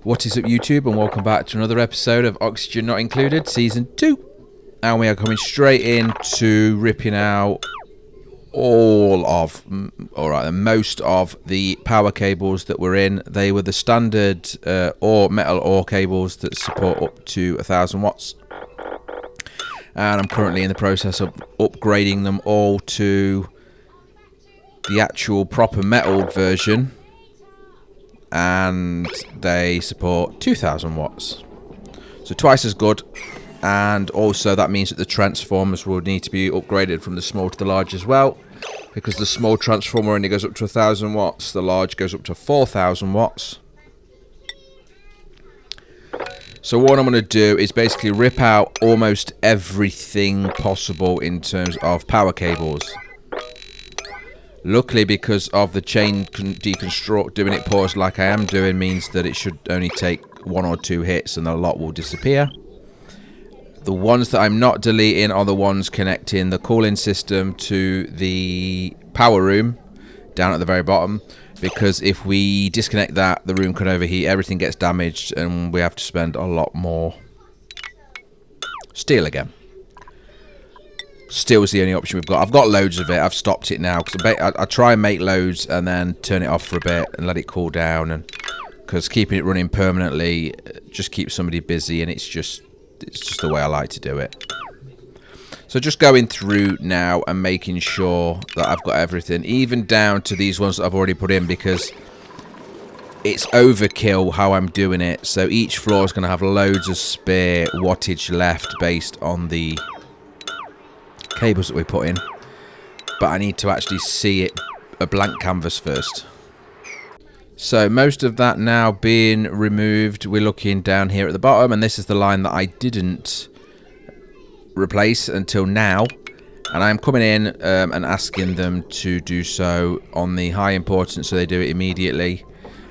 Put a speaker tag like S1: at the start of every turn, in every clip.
S1: What is up, YouTube, and welcome back to another episode of Oxygen Not Included Season 2. And we are coming straight into ripping out most of the power cables that were in. They were the standard metal ore cables that support up to 1000 watts. And I'm currently in the process of upgrading them all to the actual proper metal version. And they support 2000 watts, so twice as good. And also that means that the transformers will need to be upgraded from the small to the large as well, because the small transformer only goes up to 1000 watts, the large goes up to 4000 watts. So what I'm going to do is basically rip out almost everything possible in terms of power cables. Luckily, because of the chain deconstruct, doing it paused like I am doing means that it should only take 1 or 2 hits and the lot will disappear. The ones that I'm not deleting are the ones connecting the cooling system to the power room down at the very bottom, because if we disconnect that, the room can overheat, everything gets damaged, and we have to spend a lot more steel again. Steel is the only option we've got. I've got loads of it. I've stopped it now because I try and make loads and then turn it off for a bit and let it cool down, and because keeping it running permanently just keeps somebody busy, and it's just the way I like to do it. So just going through now and making sure that I've got everything, even down to these ones that I've already put in, because it's overkill how I'm doing it. So each floor is going to have loads of spare wattage left based on the cables that we put in, but I need to actually see it a blank canvas first. So most of that now being removed, we're looking down here at the bottom, and this is the line that I didn't replace until now, and I'm coming in and asking them to do so on the high importance, so they do it immediately.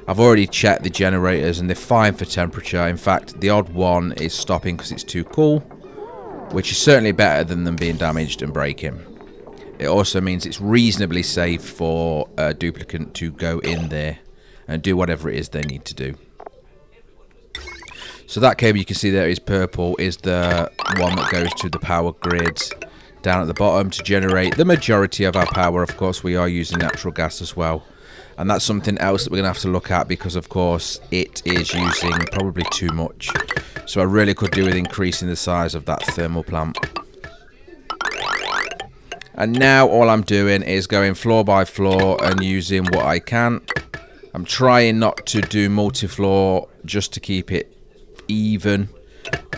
S1: I've already checked the generators and they're fine for temperature. In fact, the odd one is stopping because it's too cool, which is certainly better than them being damaged and breaking. It also means it's reasonably safe for a duplicate to go in there and do whatever it is they need to do. So that cable you can see there is purple, is the one that goes to the power grid down at the bottom to generate the majority of our power. Of course, we are using natural gas as well. And that's something else that we're going to have to look at, because of course it is using probably too much. So I really could do with increasing the size of that thermal plant. And now all I'm doing is going floor by floor and using what I can. I'm trying not to do multi-floor just to keep it even.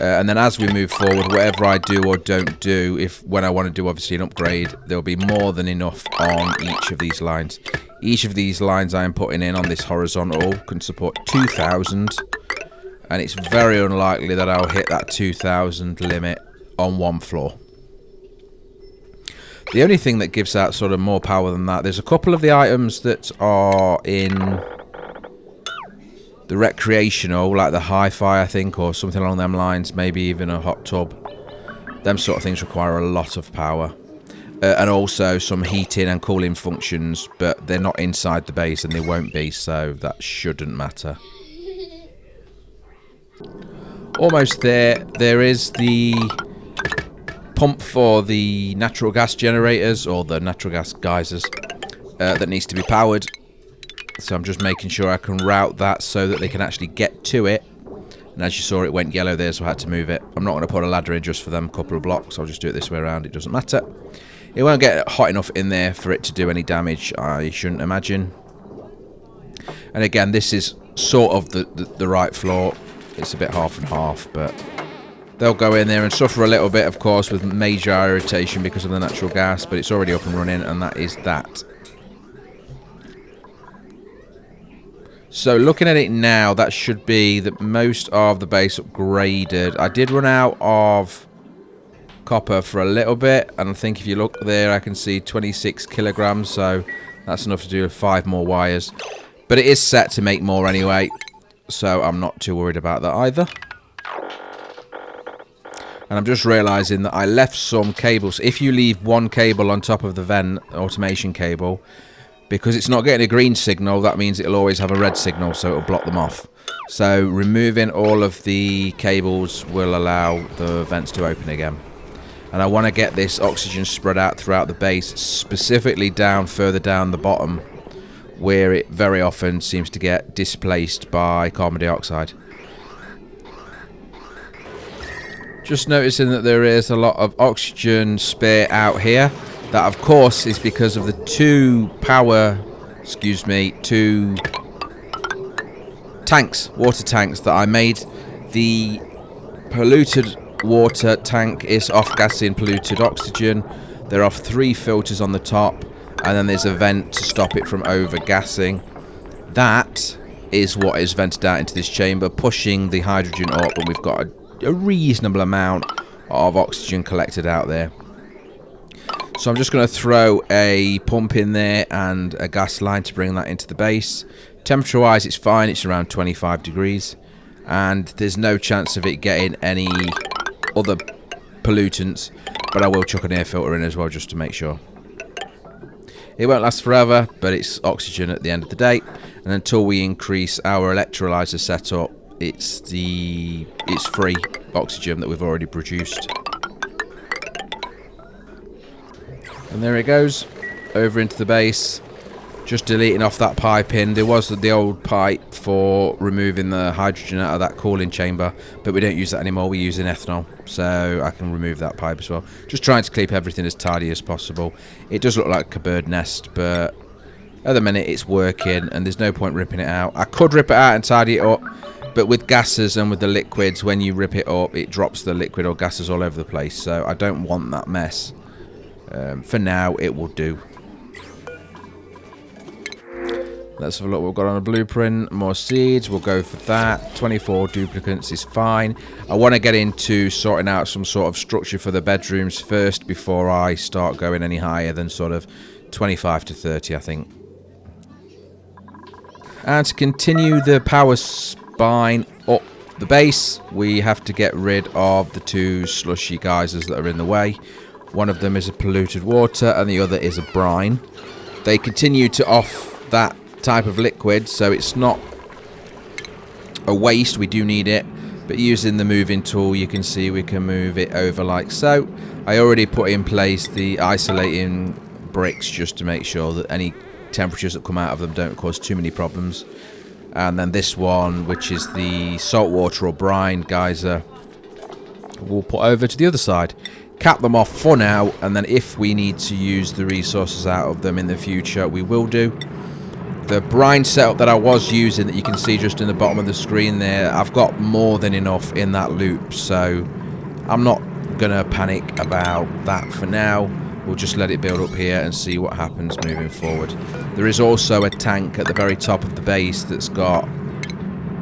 S1: And then as we move forward, whatever I do or don't do, when I want to do obviously an upgrade, there'll be more than enough on each of these lines. Each of these lines I am putting in on this horizontal can support 2000. And it's very unlikely that I'll hit that 2000 limit on one floor. The only thing that gives out sort of more power than that, there's a couple of the items that are in the recreational, like the hi-fi I think, or something along them lines, maybe even a hot tub. Them sort of things require a lot of power. And also some heating and cooling functions, but they're not inside the base and they won't be, so that shouldn't matter. Almost there. There is the pump for the natural gas generators, or the natural gas geysers, that needs to be powered. So I'm just making sure I can route that so that they can actually get to it. And as you saw, it went yellow there, so I had to move it. I'm not going to put a ladder in just for them couple of blocks. I'll just do it this way around. It doesn't matter. It won't get hot enough in there for it to do any damage, I shouldn't imagine. And again, this is sort of the right floor. It's a bit half and half, but they'll go in there and suffer a little bit, of course, with major irritation because of the natural gas, but it's already up and running, and that is that. So looking at it now, that should be that most of the base upgraded. I did run out of copper for a little bit, and I think if you look there, I can see 26 kilograms, so that's enough to do with 5 more wires. But it is set to make more anyway, so I'm not too worried about that either. And I'm just realizing that I left some cables. If you leave one cable on top of the vent automation cable, because it's not getting a green signal, that means it'll always have a red signal, so it'll block them off. So removing all of the cables will allow the vents to open again. And I want to get this oxygen spread out throughout the base, specifically down further down the bottom, where it very often seems to get displaced by carbon dioxide. Just noticing that there is a lot of oxygen spare out here. That, of course, is because of the two water tanks that I made. The polluted water tank is off-gassing polluted oxygen. There are 3 filters on the top, and then there's a vent to stop it from over-gassing. That is what is vented out into this chamber, pushing the hydrogen up, and we've got a reasonable amount of oxygen collected out there. So I'm just going to throw a pump in there and a gas line to bring that into the base. Temperature wise it's fine, it's around 25 degrees, and there's no chance of it getting any other pollutants, but I will chuck an air filter in as well just to make sure. It won't last forever, but it's oxygen at the end of the day, and until we increase our electrolyzer setup, it's free oxygen that we've already produced. And there it goes, over into the base. Just deleting off that pipe in. There was the old pipe for removing the hydrogen out of that cooling chamber, but we don't use that anymore. We're using ethanol, so I can remove that pipe as well. Just trying to keep everything as tidy as possible. It does look like a bird nest, but at the minute it's working, and there's no point ripping it out. I could rip it out and tidy it up, but with gases and with the liquids, when you rip it up, it drops the liquid or gases all over the place, so I don't want that mess. For now, it will do. Let's have a look what we've got on a blueprint. More seeds, we'll go for that. 24 duplicates is fine. I want to get into sorting out some sort of structure for the bedrooms first before I start going any higher than sort of 25 to 30, I think. And to continue the power spine up the base, we have to get rid of the 2 slushy geysers that are in the way. One of them is a polluted water and the other is a brine. They continue to off that type of liquid, so it's not a waste. We do need it, but using the moving tool you can see we can move it over like so. I already put in place the isolating bricks just to make sure that any temperatures that come out of them don't cause too many problems. And then this one, which is the saltwater or brine geyser, we'll put over to the other side. Cap them off for now, and then if we need to use the resources out of them in the future, we will do. The brine setup that I was using, that you can see just in the bottom of the screen there, I've got more than enough in that loop, so I'm not going to panic about that for now. We'll just let it build up here and see what happens moving forward. There is also a tank at the very top of the base that's got,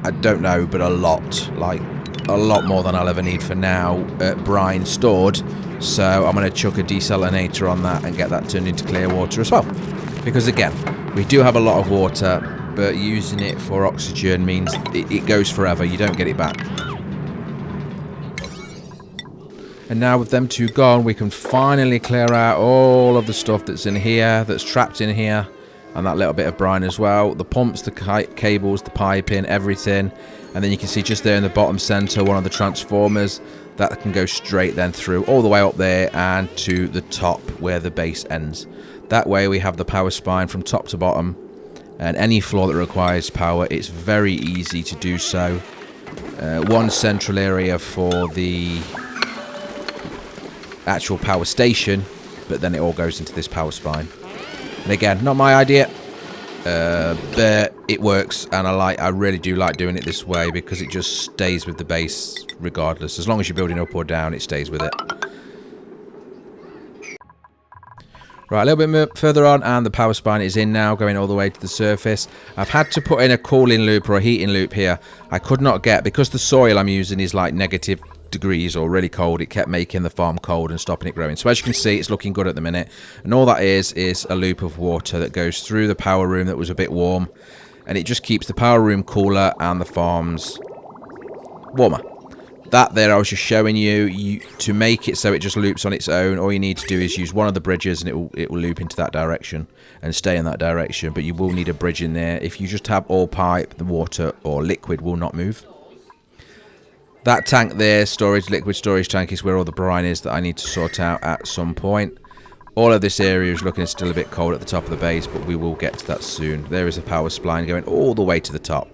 S1: I don't know, but a lot, like a lot more than I'll ever need for now, brine stored. So I'm going to chuck a desalinator on that and get that turned into clear water as well. Because again, we do have a lot of water, but using it for oxygen means it goes forever. You don't get it back. And now with them 2 gone, we can finally clear out all of the stuff that's in here, that's trapped in here, and that little bit of brine as well. The pumps, the cables, the piping, everything. And then you can see just there in the bottom center, one of the transformers that can go straight then through all the way up there and to the top where the base ends. That way we have the power spine from top to bottom, and any floor that requires power, it's very easy to do so. One central area for the actual power station, but then it all goes into this power spine. And again, not my idea, but it works, and I really do like doing it this way because it just stays with the base regardless. As long as you're building up or down, it stays with it. Right, a little bit more further on, and the power spine is in now, going all the way to the surface. I've had to put in a cooling loop or a heating loop here. I could not get, because the soil I'm using is like negative degrees or really cold, it kept making the farm cold and stopping it growing. So as you can see, it's looking good at the minute. And all that is a loop of water that goes through the power room that was a bit warm. And it just keeps the power room cooler and the farms warmer. That there I was just showing you, to make it so it just loops on its own, all you need to do is use one of the bridges and it will loop into that direction and stay in that direction. But you will need a bridge in there. If you just have all pipe, the water or liquid will not move. That tank there, liquid storage tank, is where all the brine is that I need to sort out at some point. All of this area is looking still a bit cold at the top of the base, but we will get to that soon. There is a power spline going all the way to the top.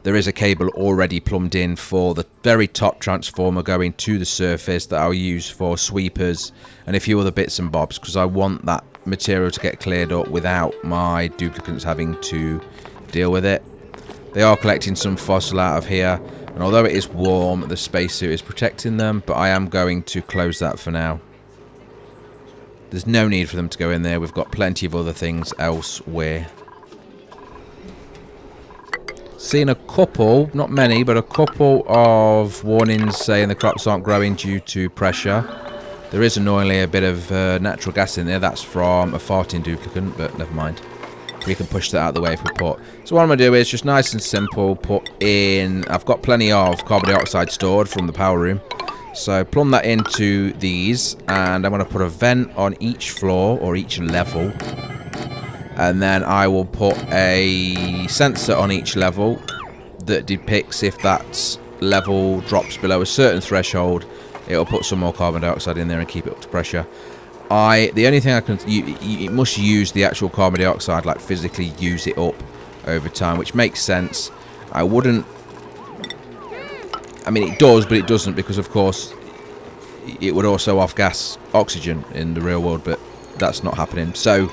S1: There is a cable already plumbed in for the very top transformer going to the surface that I'll use for sweepers and a few other bits and bobs, because I want that material to get cleared up without my duplicants having to deal with it. They are collecting some fossil out of here, and although it is warm, the spacesuit is protecting them, but I am going to close that for now. There's no need for them to go in there. We've got plenty of other things elsewhere. Seen a couple, not many, but a couple of warnings saying the crops aren't growing due to pressure. There is annoyingly a bit of natural gas in there. That's from a farting duplicant, but never mind. We can push that out of the way if we put. So what I'm going to do is just nice and simple put in. I've got plenty of carbon dioxide stored from the power room. So plumb that into these, and I'm going to put a vent on each floor or each level. And then I will put a sensor on each level that depicts if that level drops below a certain threshold, it'll put some more carbon dioxide in there and keep it up to pressure. The only thing I can, you must use the actual carbon dioxide, like physically use it up over time, which makes sense. I wouldn't, I mean it does, but it doesn't, because of course it would also off-gas oxygen in the real world, but that's not happening. So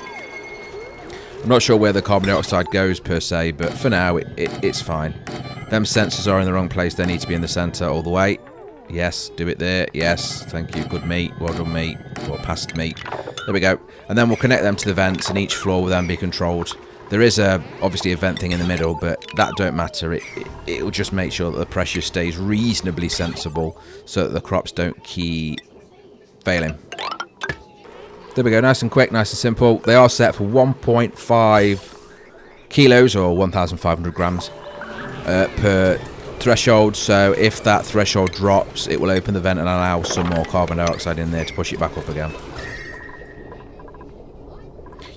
S1: I'm not sure where the carbon dioxide goes per se, but for now it's fine. Them sensors are in the wrong place. They need to be in the center all the way. Yes, do it there. Yes, thank you. Good meat. Well done, meat. Or past meat. There we go. And then we'll connect them to the vents, and each floor will then be controlled. There is obviously a vent thing in the middle, but that don't matter. It will just make sure that the pressure stays reasonably sensible so that the crops don't keep failing. There we go, nice and quick, nice and simple. They are set for 1.5 kilos or 1,500 grams per threshold. So if that threshold drops, it will open the vent and allow some more carbon dioxide in there to push it back up again.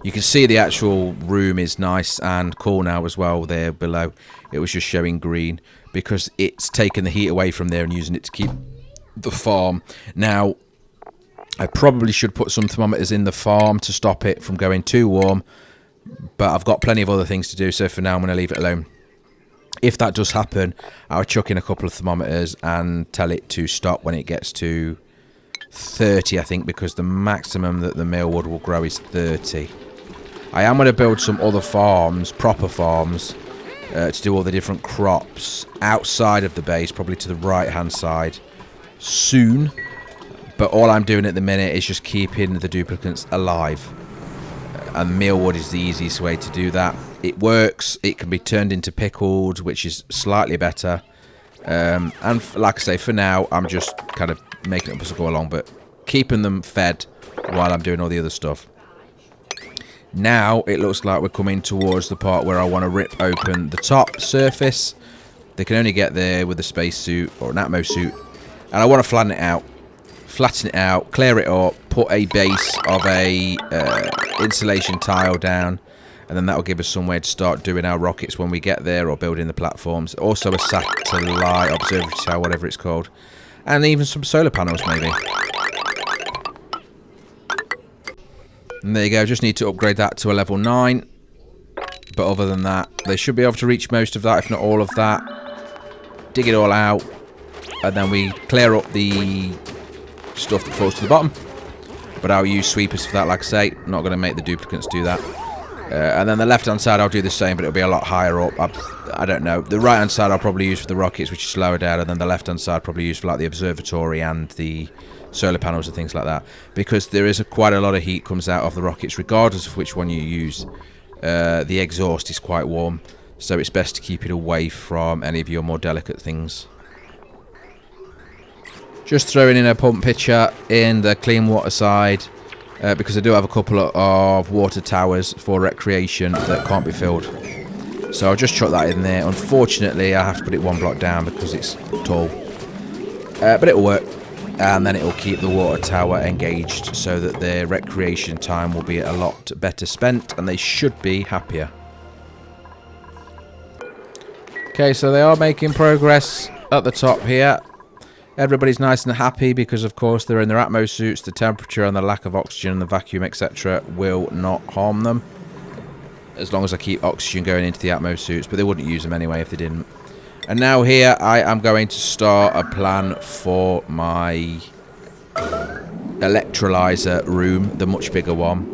S1: You can see the actual room is nice and cool now as well there below. It was just showing green because it's taken the heat away from there and using it to keep the farm. Now, I probably should put some thermometers in the farm to stop it from going too warm, but I've got plenty of other things to do, so for now I'm going to leave it alone. If that does happen, I'll chuck in a couple of thermometers and tell it to stop when it gets to 30, I think, because the maximum that the mealwood will grow is 30. I am going to build some other farms, proper farms, to do all the different crops outside of the base, probably to the right-hand side, soon. But all I'm doing at the minute is just keeping the duplicants alive. And mealwood is the easiest way to do that. It works. It can be turned into pickled, which is slightly better. And like I say, for now, I'm just kind of making it up as I go along, but keeping them fed while I'm doing all the other stuff. Now, it looks like we're coming towards the part where I want to rip open the top surface. They can only get there with a spacesuit or an Atmo suit. And I want to flatten it out. Flatten it out, clear it up, put a base of a insulation tile down, and then that will give us somewhere to start doing our rockets when we get there, or building the platforms. Also a satellite observatory tower, whatever it's called, and even some solar panels maybe. And there you go, just need to upgrade that to a level 9, but other than that, they should be able to reach most of that, if not all of that. Dig it all out, and then we clear up the stuff that falls to the bottom, but I'll use sweepers for that. Like I say, I'm not going to make the duplicants do that. And then the left hand side I'll do the same, but it'll be a lot higher up. I don't know, the right hand side I'll probably use for the rockets, which is lower down, and then the left hand side probably use for like the observatory and the solar panels and things like that, because there is quite a lot of heat comes out of the rockets regardless of which one you use. The exhaust is quite warm, so it's best to keep it away from any of your more delicate things. Just throwing in a pump pitcher in the clean water side, because I do have a couple of water towers for recreation that can't be filled. So I'll just chuck that in there. Unfortunately, I have to put it one block down because it's tall. But it'll work. And then it'll keep the water tower engaged so that their recreation time will be a lot better spent and they should be happier. Okay, so they are making progress at the top here. Everybody's nice and happy because, of course, they're in their atmo suits. The temperature and the lack of oxygen and the vacuum, etc. will not harm them. As long as I keep oxygen going into the atmo suits. But they wouldn't use them anyway if they didn't. And now here I am going to start a plan for my electrolyzer room, the much bigger one.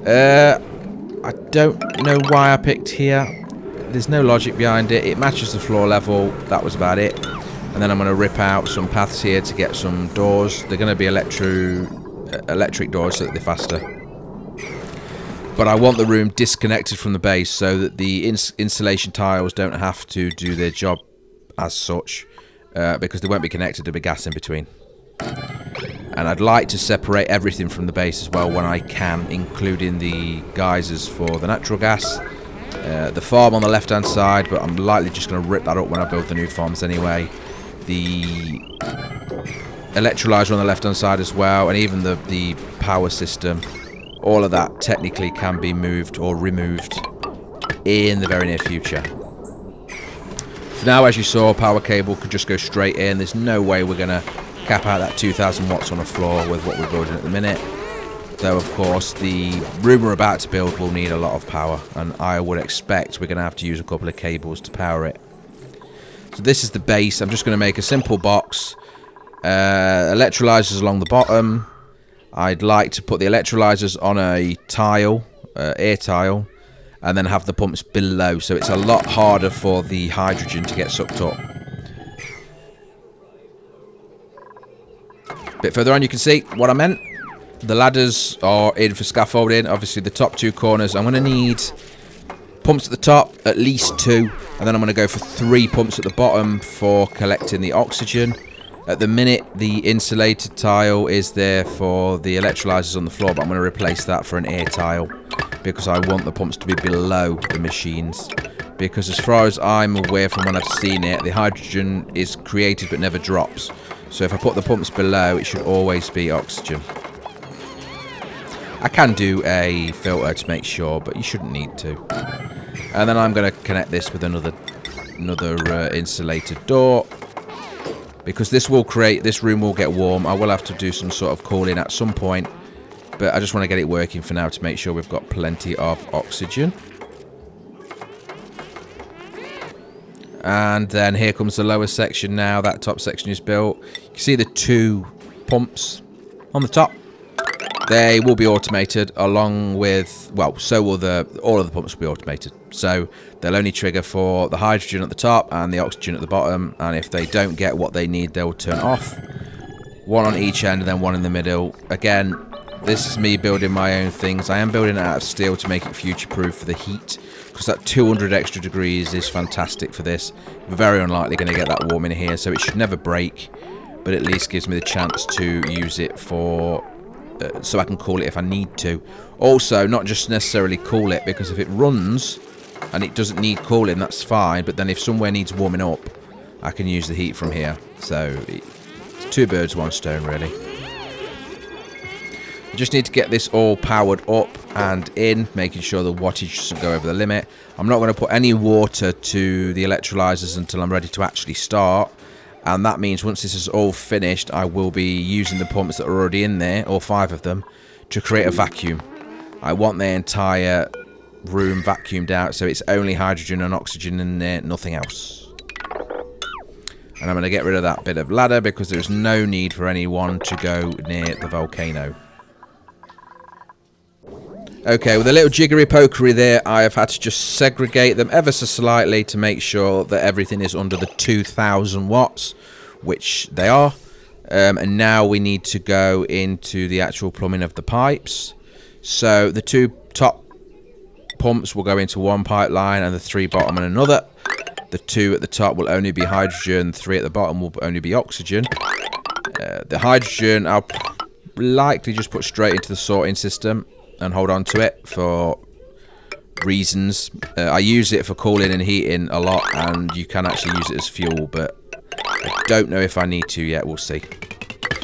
S1: I don't know why I picked here. There's no logic behind it. It matches the floor level. That was about it. And then I'm going to rip out some paths here to get some doors. They're going to be electric doors so that they're faster. But I want the room disconnected from the base so that the insulation tiles don't have to do their job as such, because they won't be connected, there'll be gas in between. And I'd like to separate everything from the base as well when I can, including the geysers for the natural gas, the farm on the left hand side, but I'm likely just going to rip that up when I build the new farms anyway. The electrolyzer on the left hand side as well, and even the power system, all of that technically can be moved or removed in the very near future. For now, as you saw, power cable could just go straight in. There's no way we're going to cap out that 2,000 watts on the floor with what we're building at the minute. Though, of course, the room we're about to build will need a lot of power. And I would expect we're going to have to use a couple of cables to power it. So this is the base. I'm just going to make a simple box. Electrolyzers along the bottom. I'd like to put the electrolyzers on a tile, air tile. And then have the pumps below, so it's a lot harder for the hydrogen to get sucked up. A bit further on you can see what I meant. The ladders are in for scaffolding. Obviously the top two corners, I'm going to need pumps at the top, at least 2. And then I'm going to go for 3 pumps at the bottom for collecting the oxygen. At the minute, the insulated tile is there for the electrolyzers on the floor, but I'm going to replace that for an air tile because I want the pumps to be below the machines. Because as far as I'm aware from when I've seen it, the hydrogen is created but never drops. So if I put the pumps below, it should always be oxygen. I can do a filter to make sure, but you shouldn't need to. And then I'm going to connect this with another insulated door. Because this room will get warm. I will have to do some sort of cooling at some point. But I just want to get it working for now to make sure we've got plenty of oxygen. And then here comes the lower section now. That top section is built. You can see the 2 pumps on the top. They will be automated along with, well, so will all of the pumps will be automated. So they'll only trigger for the hydrogen at the top and the oxygen at the bottom. And if they don't get what they need, they'll turn off. 1 on each end and then 1 in the middle. Again, this is me building my own things. I am building it out of steel to make it future-proof for the heat. Because that 200 extra degrees is fantastic for this. We're very unlikely going to get that warm in here, so it should never break. But at least gives me the chance to use it for... so I can cool it if I need to. Also, not just necessarily cool it, because if it runs and it doesn't need cooling, that's fine. But then if somewhere needs warming up, I can use the heat from here. So it's 2 birds, 1 stone, really. I just need to get this all powered up and in, making sure the wattage doesn't go over the limit. I'm not going to put any water to the electrolyzers until I'm ready to actually start. And that means once this is all finished, I will be using the pumps that are already in there, all 5 of them, to create a vacuum. I want the entire room vacuumed out, so it's only hydrogen and oxygen in there, nothing else. And I'm going to get rid of that bit of ladder because there's no need for anyone to go near the volcano. Okay, with a little jiggery pokery there, I have had to just segregate them ever so slightly to make sure that everything is under the 2,000 watts, which they are. And now we need to go into the actual plumbing of the pipes. So the 2 top pumps will go into one pipeline and the 3 bottom in another. The 2 at the top will only be hydrogen, 3 at the bottom will only be oxygen. The hydrogen I'll likely just put straight into the sorting system and hold on to it for reasons. I use it for cooling and heating a lot, and you can actually use it as fuel, but I don't know if I need to yet. We'll see.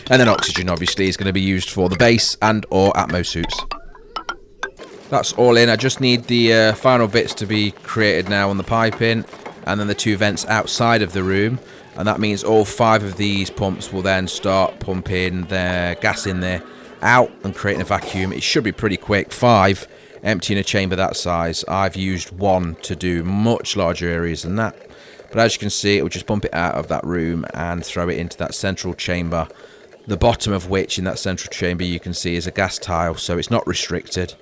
S1: And then oxygen, obviously, is going to be used for the base and or Atmo suits. That's all in. I just need the final bits to be created now on the piping, and then the 2 vents outside of the room. And that means all 5 of these pumps will then start pumping their gas in there out and creating a vacuum. It should be pretty quick. 5 emptying a chamber that size. I've used 1 to do much larger areas than that. But as you can see, it will just pump it out of that room and throw it into that central chamber. The bottom of which, in that central chamber, you can see is a gas tile, so it's not restricted.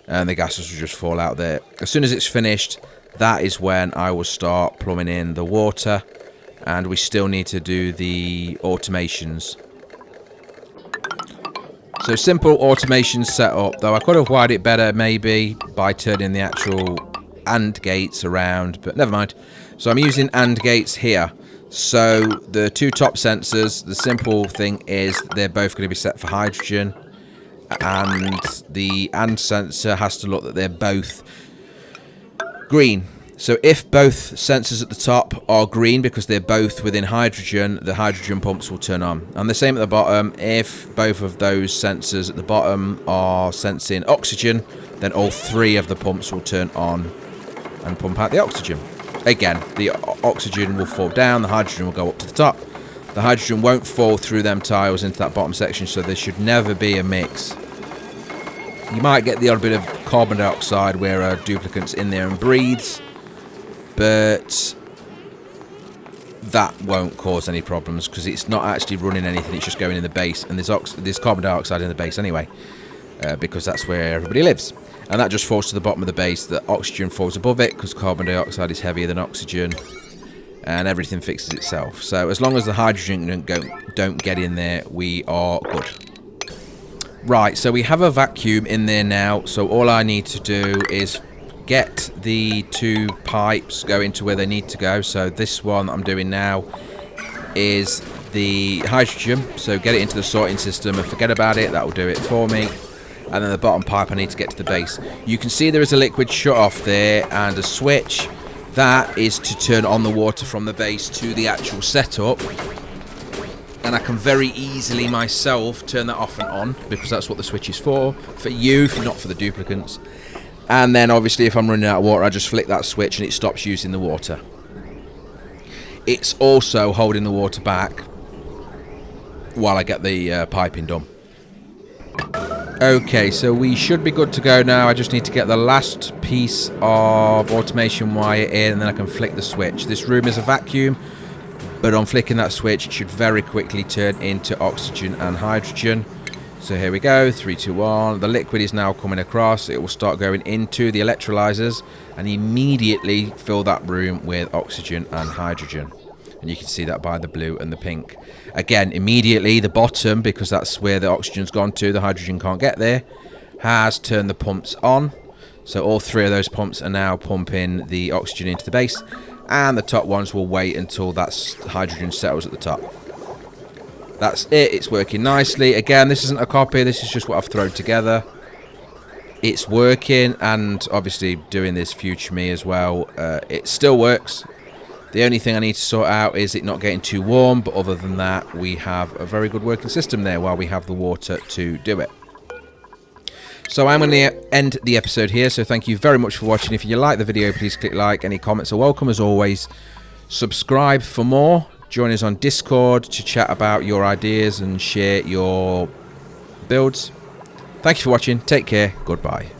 S1: And the gases will just fall out there. As soon as it's finished, that is when I will start plumbing in the water. And we still need to do the automations. So simple automation setup, though I could have wired it better maybe by turning the actual AND gates around, but never mind. So I'm using AND gates here. So the 2 top sensors, the simple thing is they're both going to be set for hydrogen, and the AND sensor has to look that they're both green. So if both sensors at the top are green because they're both within hydrogen, the hydrogen pumps will turn on. And the same at the bottom. If both of those sensors at the bottom are sensing oxygen, then all 3 of the pumps will turn on and pump out the oxygen. Again, the oxygen will fall down, the hydrogen will go up to the top. The hydrogen won't fall through them tiles into that bottom section, so there should never be a mix. You might get the odd bit of carbon dioxide where a duplicate's in there and breathes, but that won't cause any problems because it's not actually running anything, it's just going in the base, and there's carbon dioxide in the base anyway, because that's where everybody lives. And that just falls to the bottom of the base. The oxygen falls above it because carbon dioxide is heavier than oxygen, and everything fixes itself. So as long as the hydrogen don't get in there, we are good. Right, so we have a vacuum in there now, so all I need to do is get the 2 pipes going to where they need to go. So this one I'm doing now is the hydrogen, so get it into the sorting system and forget about it, that will do it for me. And then the bottom pipe I need to get to the base. You can see there is a liquid shut off there and a switch. That is to turn on the water from the base to the actual setup. And I can very easily myself turn that off and on because that's what the switch is for you, not for the duplicates. And then obviously if I'm running out of water, I just flick that switch and it stops using the water. It's also holding the water back while I get the piping done. Okay, so we should be good to go now. I just need to get the last piece of automation wire in and then I can flick the switch. This room is a vacuum, but on flicking that switch it should very quickly turn into oxygen and hydrogen. So here we go, 3, 2, 1. The liquid is now coming across. It will start going into the electrolyzers and immediately fill that room with oxygen and hydrogen. And you can see that by the blue and the pink. Again, immediately the bottom, because that's where the oxygen's gone to, the hydrogen can't get there, has turned the pumps on. So all 3 of those pumps are now pumping the oxygen into the base, and the top ones will wait until that hydrogen settles at the top. That's it, it's working nicely. Again, this isn't a copy, this is just what I've thrown together. It's working, and obviously doing this future me as well, it still works. The only thing I need to sort out is it not getting too warm, but other than that, we have a very good working system there while we have the water to do it. So I'm going to end the episode here, so thank you very much for watching. If you like the video, please click like. Any comments are welcome as always. Subscribe for more. Join us on Discord to chat about your ideas and share your builds. Thank you for watching. Take care. Goodbye.